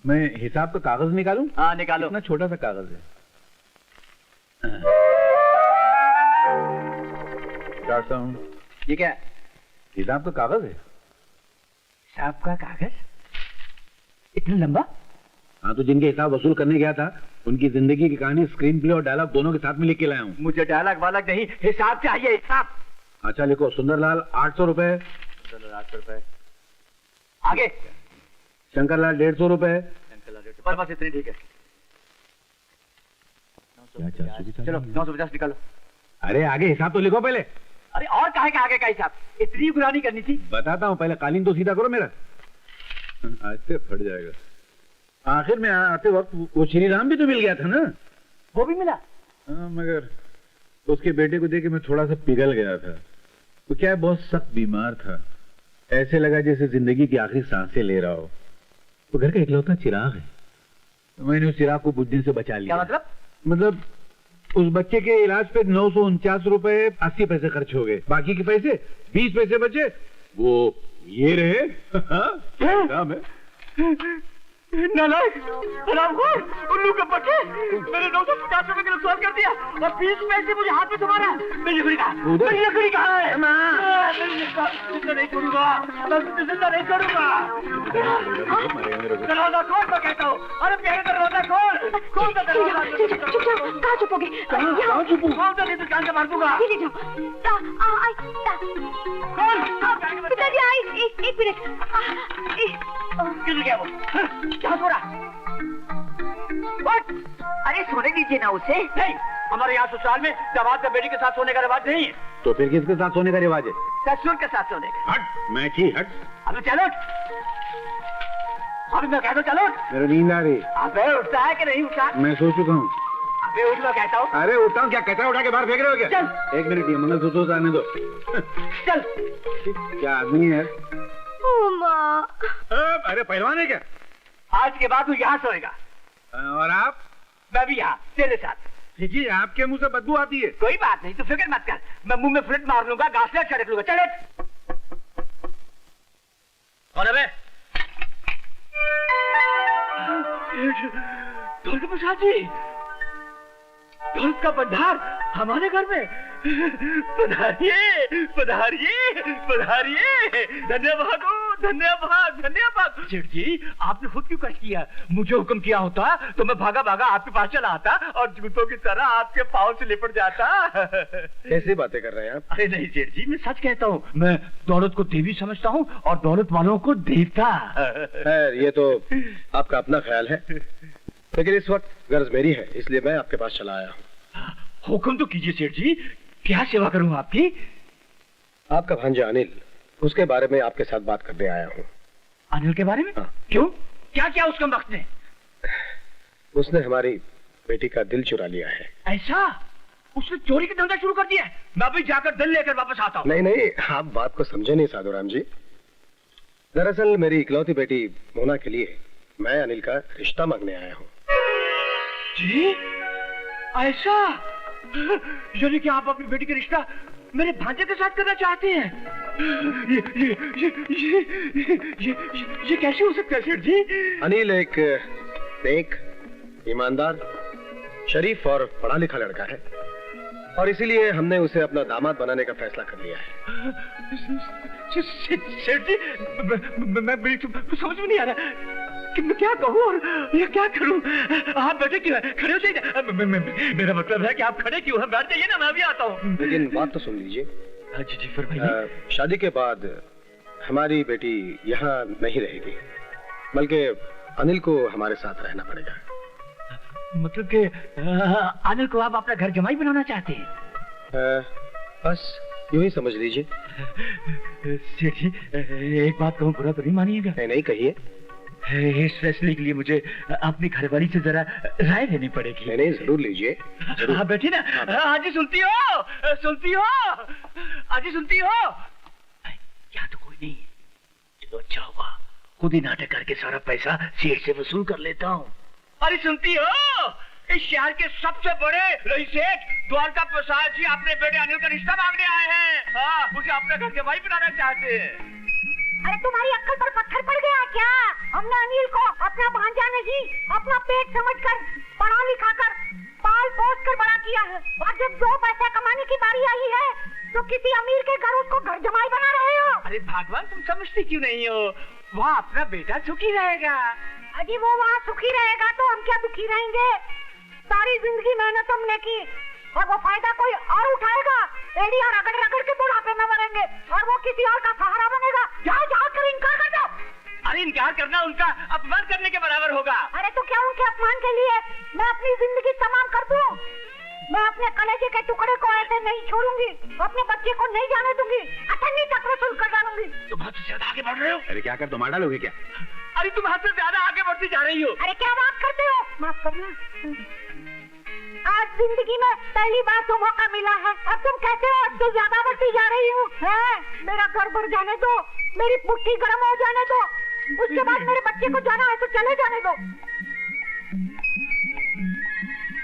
मैं हिसाब का कागज निकालूं? हाँ निकालो। इतना छोटा सा कागज है। चाहता हूँ। ये क्या है? हिसाब का कागज है। हिसाब का कागज? इतना लंबा? हाँ, तो जिनके हिसाब वसूल करने गया था उनकी जिंदगी की कहानी स्क्रीन प्ले और डायलॉग दोनों के साथ में लिख के लाया हूँ। मुझे डायलॉग वालॉग नहीं, हिसाब चाहिए, हिसाब। अच्छा लिखो, सुंदरलाल 800 रुपए। 800 रुपए। आगे। शंकरलाल 150 रुपए। पर बस इतनी ठीक है। चलो 950 निकालो। अरे आगे हिसाब तो लिखो पहले। अरे और काहे का आगे का हिसाब? इतनी गुरानी करनी थी। बताता हूँ, पहले कालीन तो सीधा करो मेरा। आज से फट जाएगा। आखिर में आते वक्त वो श्री राम भी तो मिल गया था ना? वो भी मिला? हाँ, मगर उसके बेटे को देख के मैं थोड़ा सा पिघल गया था। वो क्या है, बहुत सख्त बीमार था। ऐसे लगा जैसे जिंदगी की आखिरी सांसें ले रहा हो। वो घर का इकलौता चिराग है, तो मैंने उस चिराग को बुझने से बचा लिया। क्या मतलब? मतलब उस बच्चे के इलाज पे 949 रुपए 80 पैसे खर्च हो गए। बाकी के पैसे 20 पैसे बचे, वो ये रहे। क्या काम है? नालायक, हरामखोर, उल्लू के बच्चे, मेरे 950 रुपए का नुकसान कर दिया और 20 पैसे मुझे हाथ में थमाना। मेरी लकड़ी कहाँ है? मेरी लकड़ी कहाँ है? मेरी जिंदा नहीं छोड़ूंगा, मैं जिंदा नहीं छोड़ूंगा। दरवाजा खोल, मैं कहता हूँ। अरे प्यारे दरवाजा खोल, खोल दो दरवाजा। कहाँ छुपोगे? कहाँ छुपू? खोल दो नहीं तो जान से मार दूंगा। खोल। पिताजी आई, एक मिनट। गिर गया वो। क्या हो रहा? अरे सोने दीजिए ना उसे। नहीं, हमारे यहाँ ससुराल में दामाद का बेटी के साथ सोने का रिवाज नहीं है। तो फिर किसके साथ सोने का रिवाज है? ससुर के साथ सोने का। हट, मैं की हट। अबे चलो, अभी मैं कहता हूँ चलो। मेरा नींद आ रही। अबे उठता है कि नहीं उठता? मैं सो चुका हूँ। अबे उठ, मैं कहता हूँ। अरे उठता हूँ, क्या कचरा उठा के बाहर फेंक रहे हो क्या? चल। एक मिनट, ये मंगलसूत्र आने दो। चल। क्या आदमी है? माँ। अरे पहलवान है क्या? आज के बाद तू यहाँ सोएगा। और आप? मैं भी यहाँ तेरे साथ। जी, आपके मुंह से बदबू आती है। कोई बात नहीं, तू फिक्र मत कर। मैं मुंह में फ्लिट मार लूंगा, घासलेट छिड़क लूंगा। चले। कौन है बे? दुर्गा प्रसाद जी, दौलत का भंडार हमारे घर में। पधारिए, पधारिए, पधारिए। धन्यवाद, धन्यवाद, धन्यवाद। सेठ जी, आपने खुद क्यों कष्ट किया? मुझे हुक्म किया होता तो मैं भागा भागा आपके पास चला आता और जूतों की तरह आपके पाँव से लिपट जाता। कैसी बातें कर रहे हैं आप? अरे नहीं सेठ जी, मैं सच कहता हूँ। मैं दौलत को देवी समझता हूँ और दौलत वालों को देवता। ये तो आपका अपना ख्याल है, लेकिन इस वक्त गर्ज मेरी है, इसलिए मैं आपके पास चला आया हूँ। हुक्म तो कीजिए सेठ जी, क्या सेवा करूँ आपकी? आपका भांजा अनिल, उसके बारे में आपके साथ बात करने आया हूँ। अनिल के बारे में? हाँ। क्यों? क्या क्या उसका वक्त ने? उसने हमारी बेटी का दिल चुरा लिया है। ऐसा? उसने चोरी का धंधा शुरू कर दिया है? मैं अभी जाकर दिल लेकर वापस आता हूँ। नहीं नहीं, आप बात को समझे नहीं साधुराम जी। दरअसल मेरी इकलौती बेटी मोना के लिए मैं अनिल का रिश्ता मांगने आया हूँ। जी? ऐसा? यानी कि आप अपनी बेटी का रिश्ता मेरे भांजे के साथ करना चाहते हैं? ये कैसे हो सकता है सेठ जी? अनिल एक नेक, ईमानदार, शरीफ और पढ़ा लिखा लड़का है और इसीलिए हमने उसे अपना दामाद बनाने का फैसला कर लिया है। सेठ जी, मैं समझ में नहीं आ रहा कि मैं क्या कहूँ और ये क्या करूँ। आप बैठे क्यों हैं? खड़े हो जाइए। मेरा मतलब है कि आप खड़े क्यों हैं? बैठ जाइए ना, मैं भी आता हूँ। लेकिन बात तो सुन लीजिए। जी जी, फिर भाई। शादी के बाद हमारी बेटी यहाँ नहीं रहेगी, बल्कि अनिल को हमारे साथ रहना पड़ेगा। मतलब कि अनिल को आप अपना घर जमाई बनाना चाहते हैं? बस यूं ही समझ लीजिए। सेठ जी, एक बात कहूँ, बुरा तो नहीं मानिएगा? नहीं नहीं, कहिए। इस फैसले के लिए मुझे अपनी घरवाली से जरा राय लेनी पड़ेगी। नहीं नहीं, जरूर लीजिए। हाँ बैठी ना। आजी सुनती हो? सुनती हो? आजी सुनती हो? यहाँ तो कोई नहीं। चलो अच्छा हुआ, खुद ही नाटक करके सारा पैसा सेठ से वसूल कर लेता हूँ। अरे सुनती हो? इस शहर के सबसे बड़े रईस सेठ द्वारका प्रसाद जी अपने बेटे अनिल का रिश्ता मांगने आए हैं। हाँ, उसे अपने घर जमाई बनाना चाहते हैं। अरे तुम्हारी अक्ल पर पत्थर पड़ गया क्या? हमने अनिल को अपना भांजा नहीं अपना पेट समझकर पढ़ा लिखा कर पाल पोस कर बड़ा किया है, और जब 2 पैसा कमाने की बारी आई है तो किसी अमीर के घर उसको घर जमाई बना रहे हो। अरे भगवान, तुम समझती क्यों नहीं हो? वहाँ अपना बेटा सुखी रहेगा। अजी वो वहाँ सुखी रहेगा तो हम क्या दुखी रहेंगे? सारी जिंदगी मेहनत हमने की और वो फायदा कोई और उठाएगा। एड़ी और रगड़ रगड़ के बुढ़ापे में मरेंगे और वो किसी और का सहारा बनेगा। जाओ जाओ कर इनकार कर दो। अरे इनकार करना उनका अपमान करने के बराबर होगा। अरे तो क्या उनके अपमान के लिए मैं अपनी जिंदगी तमाम कर दूं? मैं अपने कलेजे के टुकड़े को ऐसे नहीं छोड़ूंगी, अपने बच्चे को नहीं जाने दूंगी, अठन्नी तक वसूल कर डालूंगी। तुम हद से ज्यादा आगे बढ़ रहे हो। अरे क्या कर, तुम मार डालोगे क्या? अरे तुम हद से ज्यादा आगे बढ़ती जा रही हो। अरे क्या बात करते हो? माफ करना, आज जिंदगी में पहली बार तो मौका मिला है। अब तुम कहते हो हद से ज्यादा बढ़ती जा रही हूँ। मेरा घर भर जाने दो, मेरी पुट्ठी गर्म हो जाने दो, उसके बाद मेरे बच्चे को जाना है तो चले जाने दो।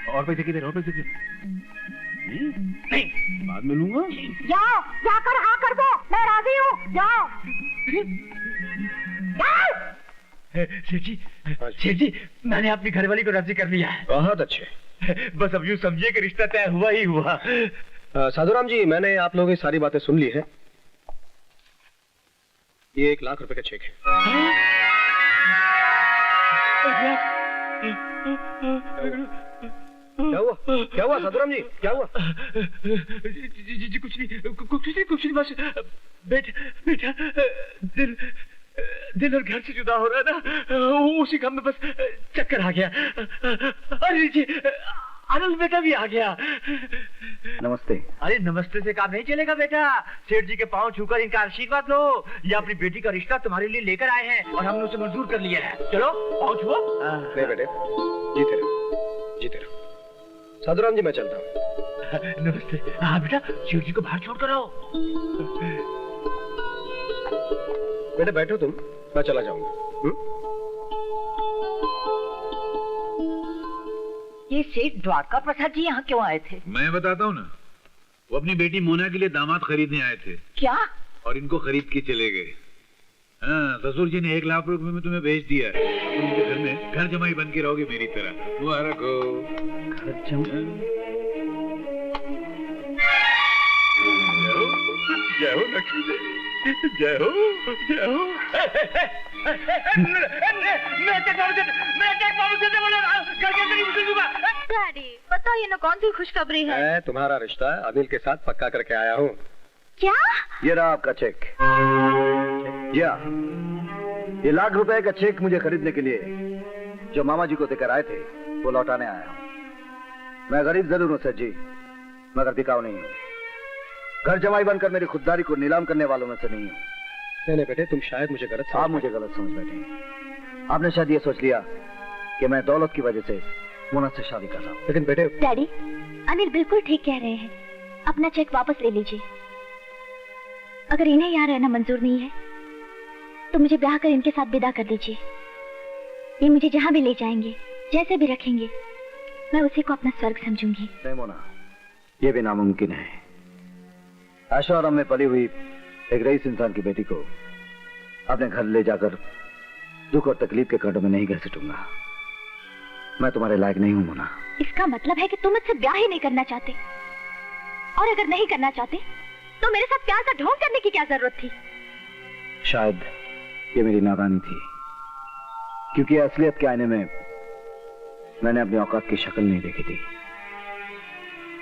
और पैसे किधर, और पैसे किधर? नहीं, बाद में लूंगा। जाओ, जाकर हाँ कर दो, मैं राजी हूँ। जाओ। सेठ जी, मैंने अपनी घरवाली को राजी कर लिया है। बहुत अच्छे। बस अब यूँ समझिए कि रिश्ता तय हुआ ही हुआ। साधुराम जी, मैंने आप लोगों की सारी बातें सुन ली है। ये 1 लाख रुपए का चेक है। क्या हुआ? क्या हुआ साधुराम जी, क्या हुआ? जी कुछ नहीं, बस बेटा दिल और घर से जुदा हो रहा था, उसी काम में बस चक्कर आ गया। अरे जी, आनंद बेटा भी आ गया। नमस्ते। अरे नमस्ते से काम नहीं चलेगा बेटा। सेठ जी के पांव छूकर इनका आशीर्वाद लो। ये अपनी बेटी का रिश्ता तुम्हारे लिए लेकर आए हैं और हमने उसे मंजूर कर लिया है। चलो पांव छुओ। नहीं बेटे, जीते रहो, जीते रहो। साधुराम जी, मैं चलता हूँ। नमस्ते। हाँ बेटा, सेठ जी को बाहर छोड़ कर आओ। बेटे बैठो तुम, मैं चला जाऊंगा। ये सेठ द्वारका प्रसाद जी यहाँ क्यों आए थे? मैं बताता हूँ ना, वो अपनी बेटी मोना के लिए दामाद खरीदने आए थे। क्या? और इनको खरीद के चले गए। हाँ, ससुर जी ने 1 लाख रुपए में तुम्हें भेज दिया। तुम उनके घर में घर जमाई बन के रहोगे मेरी तरह। मुबारक हो। घर जमाई? जय हो लक्ष्मी देवी, जय हो, जय हो। डैडी बताइए ना, कौन सी खुशखबरी है? मैं तुम्हारा रिश्ता अनिल के साथ पक्का करके आया हूँ। क्या? ये रहा आपका चेक। जी हाँ, ये 1 लाख रुपए का चेक मुझे खरीदने के लिए जो मामा जी को देकर आए थे वो लौटाने आया हूँ। मैं गरीब जरूर हूँ सर जी, मगर बिकाऊ नहीं हूँ। घर जमाई बनकर मेरी खुददारी को नीलाम करने वालों में से नहीं हूँ। नहीं बेटे, तुम शायद मुझे गलत आप मुझे गलत समझ बैठे। आपने शायद ये सोच लिया कि मैं दौलत की वजह से मोना से शादी कर रहा हूँ। लेकिन बेटे, डैडी, अनिल बिल्कुल ठीक कह रहे हैं। अपना चेक वापस ले लीजिए। अगर इन्हें यहाँ रहना मंजूर नहीं है तो मुझे ब्याह कर इनके साथ विदा कर दीजिए। ये मुझे जहाँ भी ले जाएंगे, जैसे भी रखेंगे, मैं उसी को अपना स्वर्ग समझूंगी। नहीं मोना, ये भी नामुमकिन है। ऐशोआराम में पली हुई एक रईस इंसान की बेटी को अपने घर ले जाकर दुख और तकलीफ के कांटों में नहीं घसीटूंगा। मैं तुम्हारे लायक नहीं हूं मोना। इसका मतलब है कि तुम मुझसे ब्याह ही नहीं करना चाहते, और अगर नहीं करना चाहते तो मेरे साथ प्यार का ढोंग करने की क्या जरूरत थी? शायद ये मेरी नादानी थी, क्योंकि असलियत के आईने में मैंने अपनी औकात की शक्ल नहीं देखी थी।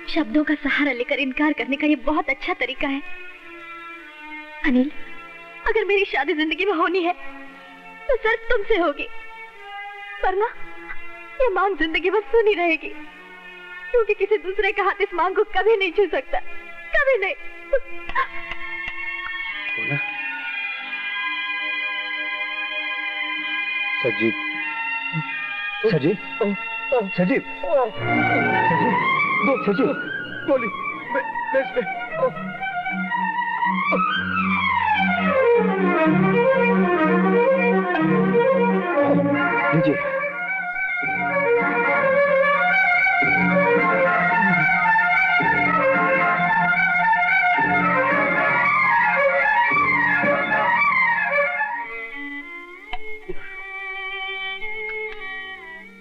शब्दों का सहारा लेकर इनकार करने का ये बहुत अच्छा तरीका है। अनिल, अगर मेरी शादी जिंदगी में होनी है तो सिर्फ तुमसे होगी, वरना ये मांग जिंदगी भर सुनी रहेगी, क्योंकि किसी दूसरे का हाथ इस मांग को कभी नहीं छू सकता, कभी नहीं। सजी, सजी, सजी, सजी, गोली लीजिए।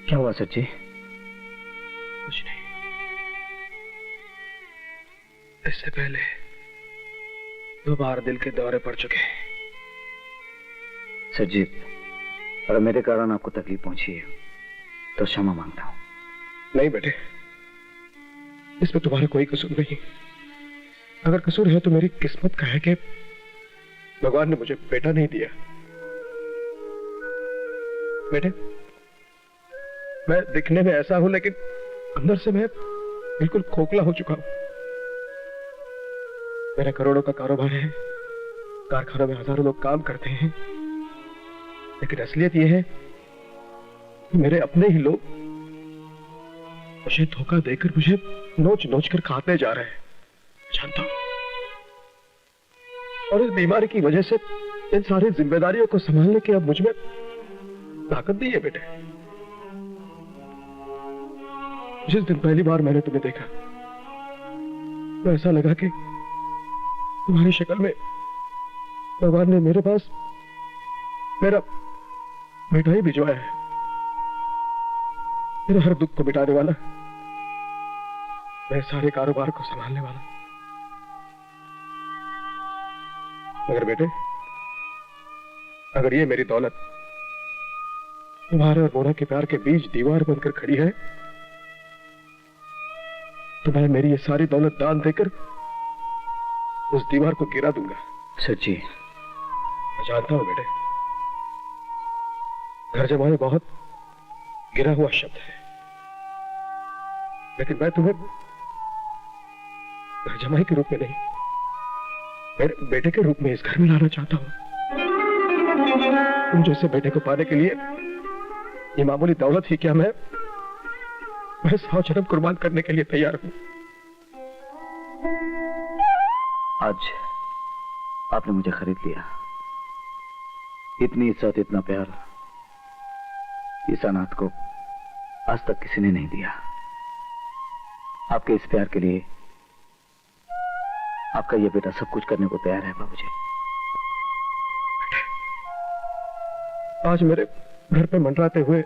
क्या हुआ सच्ची? कुछ नहीं। इससे पहले 2 बार दिल के दौरे पड़ चुके हैं। सज्जीत, अगर मेरे कारण आपको तकलीफ पहुंची है तो क्षमा मांगता हूं। नहीं बेटे, इसमें तुम्हारा कोई कसूर नहीं। अगर कसूर है तो मेरी किस्मत का है कि भगवान ने मुझे बेटा नहीं दिया। बेटे, मैं दिखने में ऐसा हूं लेकिन अंदर से मैं बिल्कुल खोखला हो चुका हूं। मेरा करोड़ों का कारोबार है, कारखानों में हजारों लोग काम करते हैं, लेकिन असलियत यह है कि मेरे अपने ही लोग मुझे धोखा देकर मुझे नोच नोच कर खाते जा रहे हैं, जानता हूं। और इस बीमारी की वजह से इन सारी जिम्मेदारियों को संभालने की अब मुझ में ताकत नहीं है बेटे। जिस दिन पहली बार मैंने तुम्हें देखा तो ऐसा लगा कि तुम्हारी शक्ल में भगवान ने मेरे पास मेरा बेटा ही भिजवाया है, मेरे हर दुख को मिटाने वाला, मेरे सारे कारोबार को संभालने वाला। मगर बेटे, अगर ये मेरी दौलत तुम्हारे और मोना के प्यार के बीच दीवार बनकर खड़ी है तो मैं मेरी ये सारी दौलत दान देकर उस दीवार को गिरा दूंगा। सच्ची? मैं जानता हूं बेटे, घर जमाए बहुत गिरा हुआ शब्द है, लेकिन मैं तुम्हें घर जमाई के रूप में नहीं, मेरे बेटे के रूप में इस घर में लाना चाहता हूं। तुम जैसे बेटे को पाने के लिए ये मामूली दौलत ही क्या, मैं 100 जन्म कुर्बान करने के लिए तैयार हूं। आज आपने मुझे खरीद लिया। इतनी इज्जत, इतना प्यार इस अनाथ को आज तक किसी ने नहीं दिया। आपके इस प्यार के लिए आपका ये बेटा सब कुछ करने को तैयार है बाबूजी। आज मेरे घर पे मंडराते हुए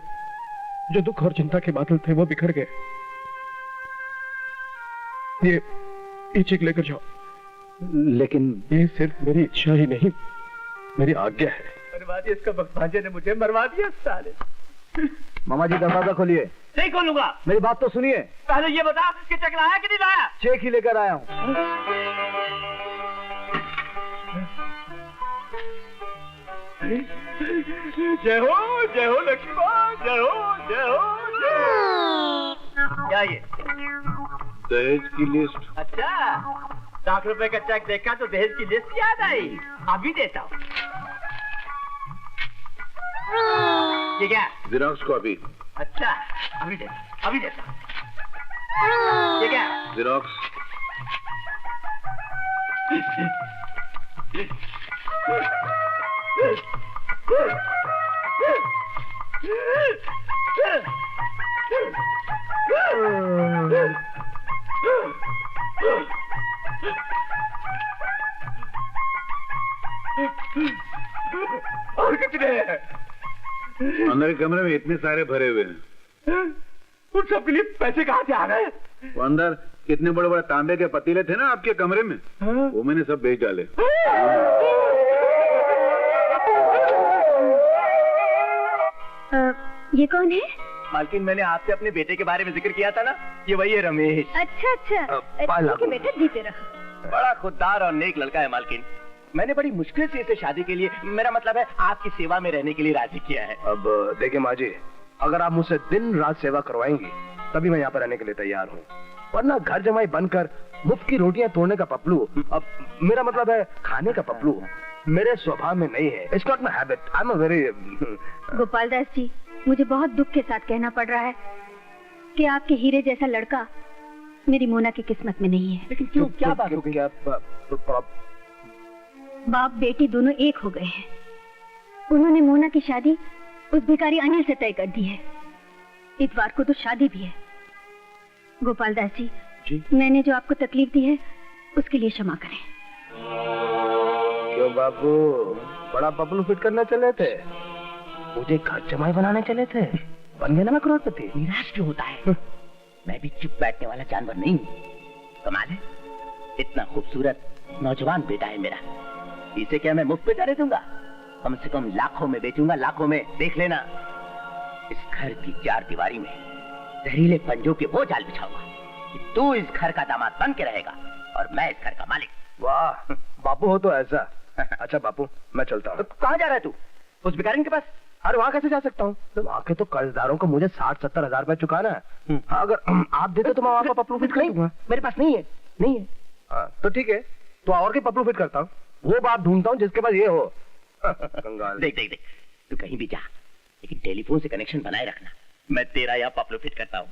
जो दुख और चिंता के बादल थे वो बिखर गए। ये चेक लेकर जाओ। लेकिन ये सिर्फ मेरी इच्छा ही नहीं, मेरी आज्ञा है। मरवा दिया इसका, भांजे ने मुझे मरवा दिया साले। मामा जी दरवाजा खोलिए। नहीं खोलूंगा। मेरी बात तो सुनिए। पहले ये बता कि चेक लाया कि नहीं लाया? चेक ही लेकर आया हूं। जय हो लक्ष्मण, जय हो जय हो। क्या ये? दहेज की लिस्ट। अच्छा, ₹1,00,000 का चेक देखा तो दहेज की लिस्ट याद आई। अभी देता हूँ। ये क्या? Xerox copy. अच्छा, अभी देता हूँ। ये क्या? जेरॉक्स। और कितने हैं? अंदर के कमरे में इतने सारे भरे हुए हैं। उन सब के लिए पैसे कहाँ से आ रहे हैं? वो अंदर कितने बड़े बड़े तांबे के पतीले थे ना आपके कमरे में, वो मैंने सब बेच डाले। ये कौन है? मालकिन, मैंने आपसे अपने बेटे के बारे में जिक्र किया था ना, ये वही है रमेश। अच्छा अच्छा, ठीक है बेटा, जीते रहो। बड़ा खुददार और नेक लड़का है मालकिन। मैंने बड़ी मुश्किल से इसे शादी के लिए, मेरा मतलब है आपकी सेवा में रहने के लिए राजी किया है। अब देखिए माँ जी, अगर आप मुझसे दिन रात सेवा करवाएंगी तभी मैं यहाँ पर रहने के लिए तैयार हूँ, वरना घर जमाई बनकर मुफ्त की रोटियां तोड़ने का पपलू, अब मेरा मतलब है खाने का पपलू, मेरे स्वभाव में नहीं है। It's not my habit. I am a very. Gopal Das ji, मुझे बहुत दुख के साथ कहना पड़ रहा है कि आपके हीरे जैसा लड़का मेरी मोना की किस्मत में नहीं है। लेकिन क्यों, क्या बात हो गई? बाप बेटी दोनों एक हो गए हैं। उन्होंने मोना की शादी उस भिखारी अनिल से तय कर दी है। इतवार को तो शादी भी है। गोपाल दास जी, मैंने जो आपको तकलीफ दी है उसके लिए क्षमा करें। क्यों बाबू, बड़ा पपलू फिट करने चले थे? मुझे घर जमाई बनाने चले थे? बन गया ना मैं करोड़पति। निराश क्यों होता है? मैं भी चुप बैठने वाला जानवर नहीं हूँ। कमाल है, इतना खूबसूरत नौजवान बेटा है मेरा, इसे क्या मैं मुफ्त में जाने दूंगा? कम से कम लाखों में बेचूंगा, लाखों में। देख लेना, इस घर की 4 दीवारी में जहरीले पंजों के वो जाल बिछाऊंगा कि तू इस घर का दामाद बन के रहेगा और मैं इस घर का मालिक। वाह बापू हो तो ऐसा। अच्छा बापू मैं चलता हूँ। तो कहाँ जा रहा है तू? उस भिखारी के पास? अरे वहाँ कैसे जा सकता हूँ? तो वहाँ के तो कर्जदारों को मुझे 60-70 हजार रुपए चुकाना है। हाँ, अगर आप देते तो मैं वहाँ पर पपलू फिट कर दूंगा। मेरे पास नहीं है। नहीं है। हाँ, तो ठीक है, तो और के पपलू फिट करता हूँ। वो बात ढूंढता हूँ जिसके पास ये हो। कंगाल। देख देख देख, तू कहीं भी जा, लेकिन टेलीफोन से कनेक्शन बनाए रखना। मैं तेरा यहाँ पपलू फिट करता हूँ।